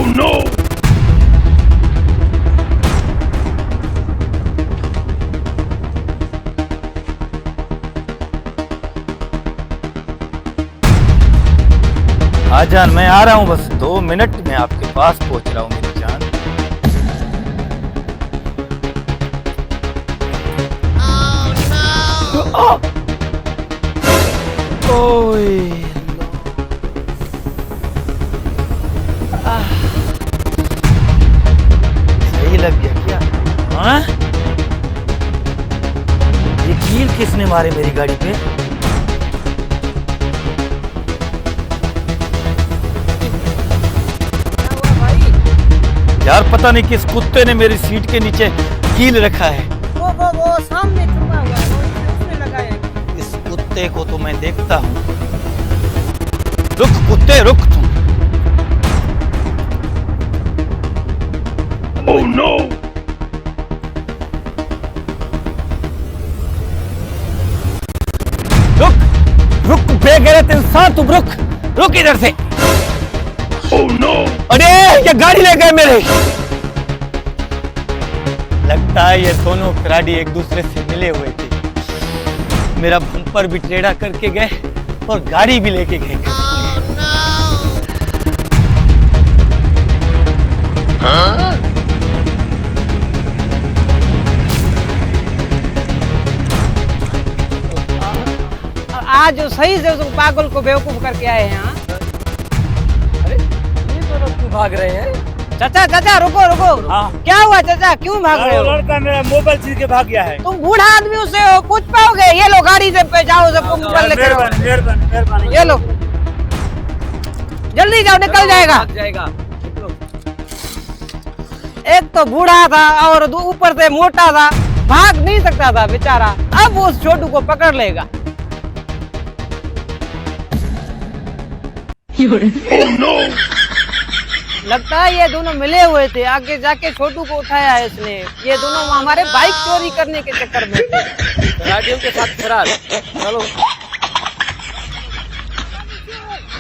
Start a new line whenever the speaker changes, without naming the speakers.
Oh no! हाँ जान, मैं आ रहा हूँ, बस 2 मिनट में आपके पास पहुंच रहा हूँ मेरी जान। ओए सही लग गया क्या? हाँ? ये कील किसने मारे मेरी गाड़ी पे? यार पता नहीं किस कुत्ते ने मेरी सीट के नीचे कील रखा है।
वो सामने छुपा हुआ है, वो उसने लगाया है।
इस कुत्ते को तो मैं देखता हूँ। रुक कुत्ते रुक तुम। Oh no! रुक रुक बेगैरत इंसान तुम, रुक रुक इधर से। Oh no! अरे ये गाड़ी ले गए मेरे। लगता है ये दोनों खिलाड़ी एक दूसरे से मिले हुए थे। मेरा बम्पर भी टेढ़ा करके गए और गाड़ी भी लेके गए। हाँ?
आज सही से उस पागल को बेवकूफ करके आए हैं। हाँ?
अरे ये दोनों क्यों भाग रहे हैं?
चाचा चाचा रुको रुको।
हाँ।
क्या हुआ चाचा, क्यों भाग रहे हो?
लड़का मेरा मोबाइल छीन के भाग गया है।
तुम बूढ़ा आदमी उसे हो, पूछ पाओगे? ये लो गाड़ी से पे जाओ, सबको मोबाइल लेके जाओ।
मेहरबानी।
ये लो, जल्दी जाओ, निकल जाएगा। एक तो बूढ़ा था और ऊपर से मोटा था, भाग नहीं सकता था बेचारा। अब वो उस छोटू को पकड़ लेगा।
Oh no!
लगता है ये दोनों मिले हुए थे, आगे जाके छोटू को उठाया है इसने। ये दोनों हमारे बाइक चोरी करने के चक्कर में थे।
गाड़ियों के साथ फरार। चलो